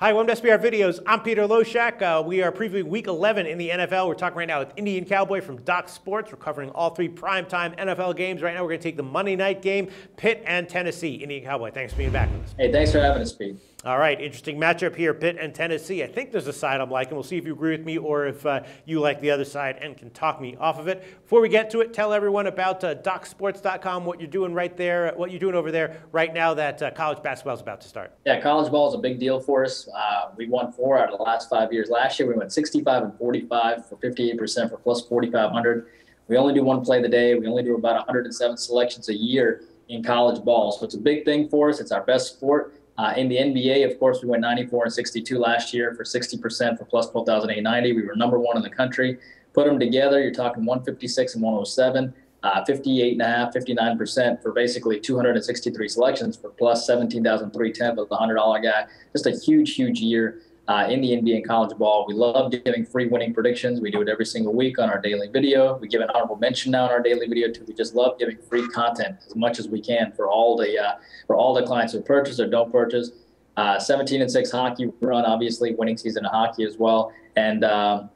Hi, welcome to SBR Videos. I'm Peter Loshak. We are previewing Week 11 in the NFL. We're talking right now with Indian Cowboy from Doc Sports. We're covering all three primetime NFL games. Right now, we're going to take the Monday night game, Pitt and Tennessee. Indian Cowboy, thanks for being back with us. Hey, thanks for having us, Pete. All right, interesting matchup here, Pitt and Tennessee. I think there's a side I'm liking. We'll see if you agree with me or if you like the other side and can talk me off of it. Before we get to it, tell everyone about DocSports.com, what you're doing right there, what you're doing over there right now that college basketball is about to start. Yeah, college ball is a big deal for us. We won 4 out of the last 5 years. Last year, we went 65 and 45 for 58% for plus 4,500. We only do one play a day. We only do about 107 selections a year in college ball. So it's a big thing for us. It's our best sport. In the NBA, of course, we went 94 and 62 last year for 60% for plus 12,890. We were number 1 in the country. Put them together, you're talking 156 and 107, 58.5, 59% for basically 263 selections for plus 17,310 with the $100 guy. Just a huge, huge year in the NBA and college ball. We love giving free winning predictions. We do it every single week on our daily video. We give an honorable mention now in our daily video too. We just love giving free content as much as we can for all the clients who purchase or don't purchase. 17-6 hockey run, obviously winning season in hockey as well. And,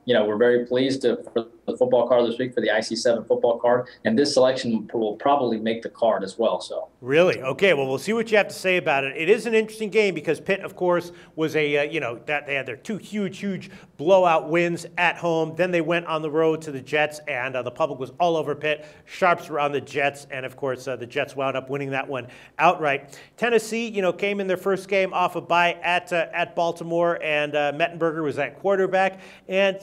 we're very pleased for the football card this week for the IC7 football card. And this selection will probably make the card as well. So really? Okay, well, we'll see what you have to say about it. It is an interesting game because Pitt, of course, was that they had their 2 huge blowout wins at home. Then they went on the road to the Jets, and the public was all over Pitt. Sharps were on the Jets, and, of course, the Jets wound up winning that one outright. Tennessee, came in their first game off a bye at Baltimore, and Mettenberger was at quarterback. And,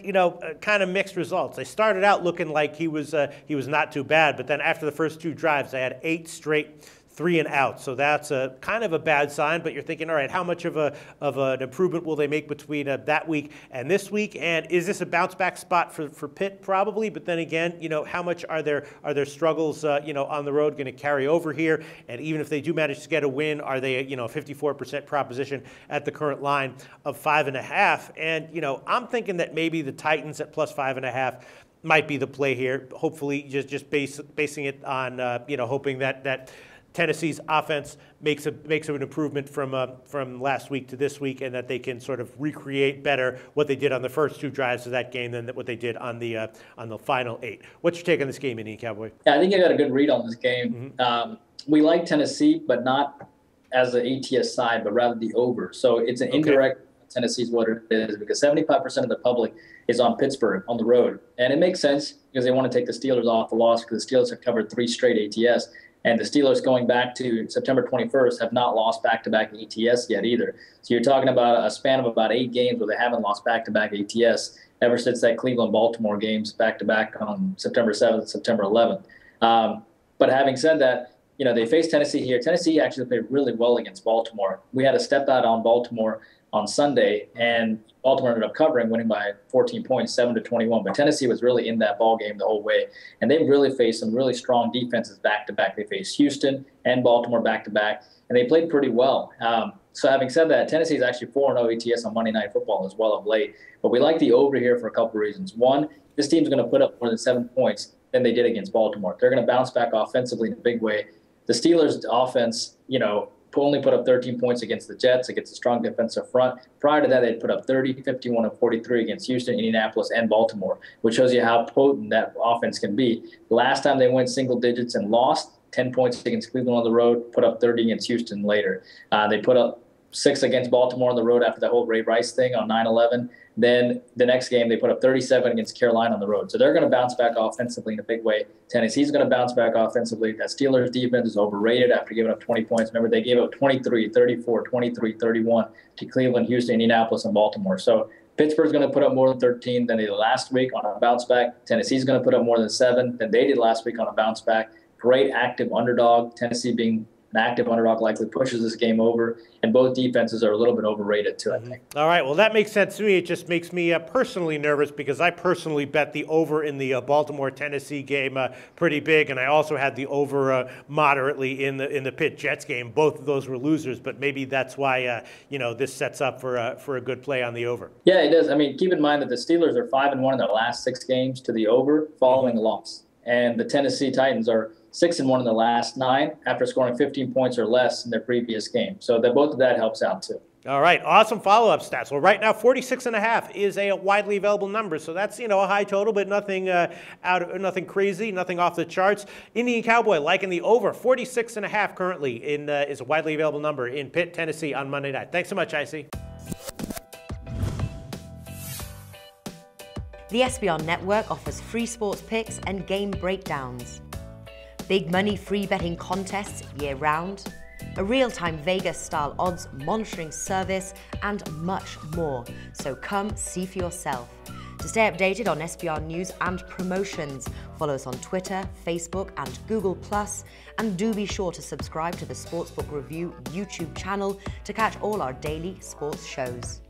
kind of mixed results. They started out looking like he was not too bad, but then after the first 2 drives, they had 8 straight 3 and out. So that's a kind of a bad sign, but you're thinking, all right, how much of an improvement will they make between that week and this week? And is this a bounce back spot for Pitt? Probably, but then again, how much are their struggles, on the road going to carry over here? And even if they do manage to get a win, are they, a 54% proposition at the current line of 5.5? And, I'm thinking that maybe the Titans at plus 5.5 might be the play here. Hopefully, just basing it on, hoping that Tennessee's offense makes an improvement from last week to this week, and that they can sort of recreate better what they did on the first 2 drives of that game than what they did on the final 8. What's your take on this game, Indian Cowboy? Yeah, I think I got a good read on this game. Mm-hmm. We like Tennessee, but not as an ATS side, but rather the over. So it's an indirect Tennessee's what it is, because 75% of the public is on Pittsburgh on the road. And it makes sense because they want to take the Steelers off the loss, because the Steelers have covered 3 straight ATS. And the Steelers, going back to September 21st, have not lost back-to-back ATS yet either. So you're talking about a span of about 8 games where they haven't lost back-to-back ATS ever since that Cleveland-Baltimore games back-to-back on September 7th, September 11th. But having said that, they faced Tennessee here. Tennessee actually played really well against Baltimore. We had a step out on Baltimore on Sunday, and Baltimore ended up covering, winning by 14 points, 7-21. But Tennessee was really in that ball game the whole way, and they really faced some really strong defenses back-to-back. They faced Houston and Baltimore back-to-back, and they played pretty well. So having said that, Tennessee is actually 4-0 ATS on Monday Night Football as well of late. But we like the over here for a couple of reasons. One, this team's going to put up more than 7 points than they did against Baltimore. They're going to bounce back offensively in a big way. The Steelers' offense, only put up 13 points against the Jets, against a strong defensive front. Prior to that, they'd put up 30, 51, and 43 against Houston, Indianapolis, and Baltimore, which shows you how potent that offense can be. Last time they went single digits and lost, 10 points against Cleveland on the road, put up 30 against Houston later. They put up 6 against Baltimore on the road after that whole Ray Rice thing on 9/11. Then the next game, they put up 37 against Carolina on the road. So they're going to bounce back offensively in a big way. Tennessee's going to bounce back offensively. That Steelers defense is overrated after giving up 20 points. Remember, they gave up 23, 34, 23, 31 to Cleveland, Houston, Indianapolis, and Baltimore. So Pittsburgh's going to put up more than 13 than they did last week on a bounce back. Tennessee's going to put up more than 7 than they did last week on a bounce back. Great active underdog. Tennessee being an active underdog likely pushes this game over, and both defenses are a little bit overrated too, I think. All right, well, that makes sense to me. It just makes me personally nervous because I personally bet the over in the Baltimore-Tennessee game pretty big, and I also had the over moderately in the Pitt-Jets game. Both of those were losers, but maybe that's why this sets up for a good play on the over. Yeah, it does. I mean, keep in mind that the Steelers are 5-1 in their last 6 games to the over following a loss. And the Tennessee Titans are 6-1 in the last 9 after scoring 15 points or less in their previous game. So both of that helps out too. All right, awesome follow-up stats. Well, right now, 46.5 is a widely available number, so that's, a high total, but nothing nothing crazy, nothing off the charts. Indian Cowboy liking the over, 46.5 currently is a widely available number in Pitt, Tennessee on Monday night. Thanks so much, IC. The SBR Network offers free sports picks and game breakdowns, big money free betting contests year-round, a real-time Vegas-style odds monitoring service, and much more. So come see for yourself. To stay updated on SBR news and promotions, follow us on Twitter, Facebook, and Google+, and do be sure to subscribe to the Sportsbook Review YouTube channel to catch all our daily sports shows.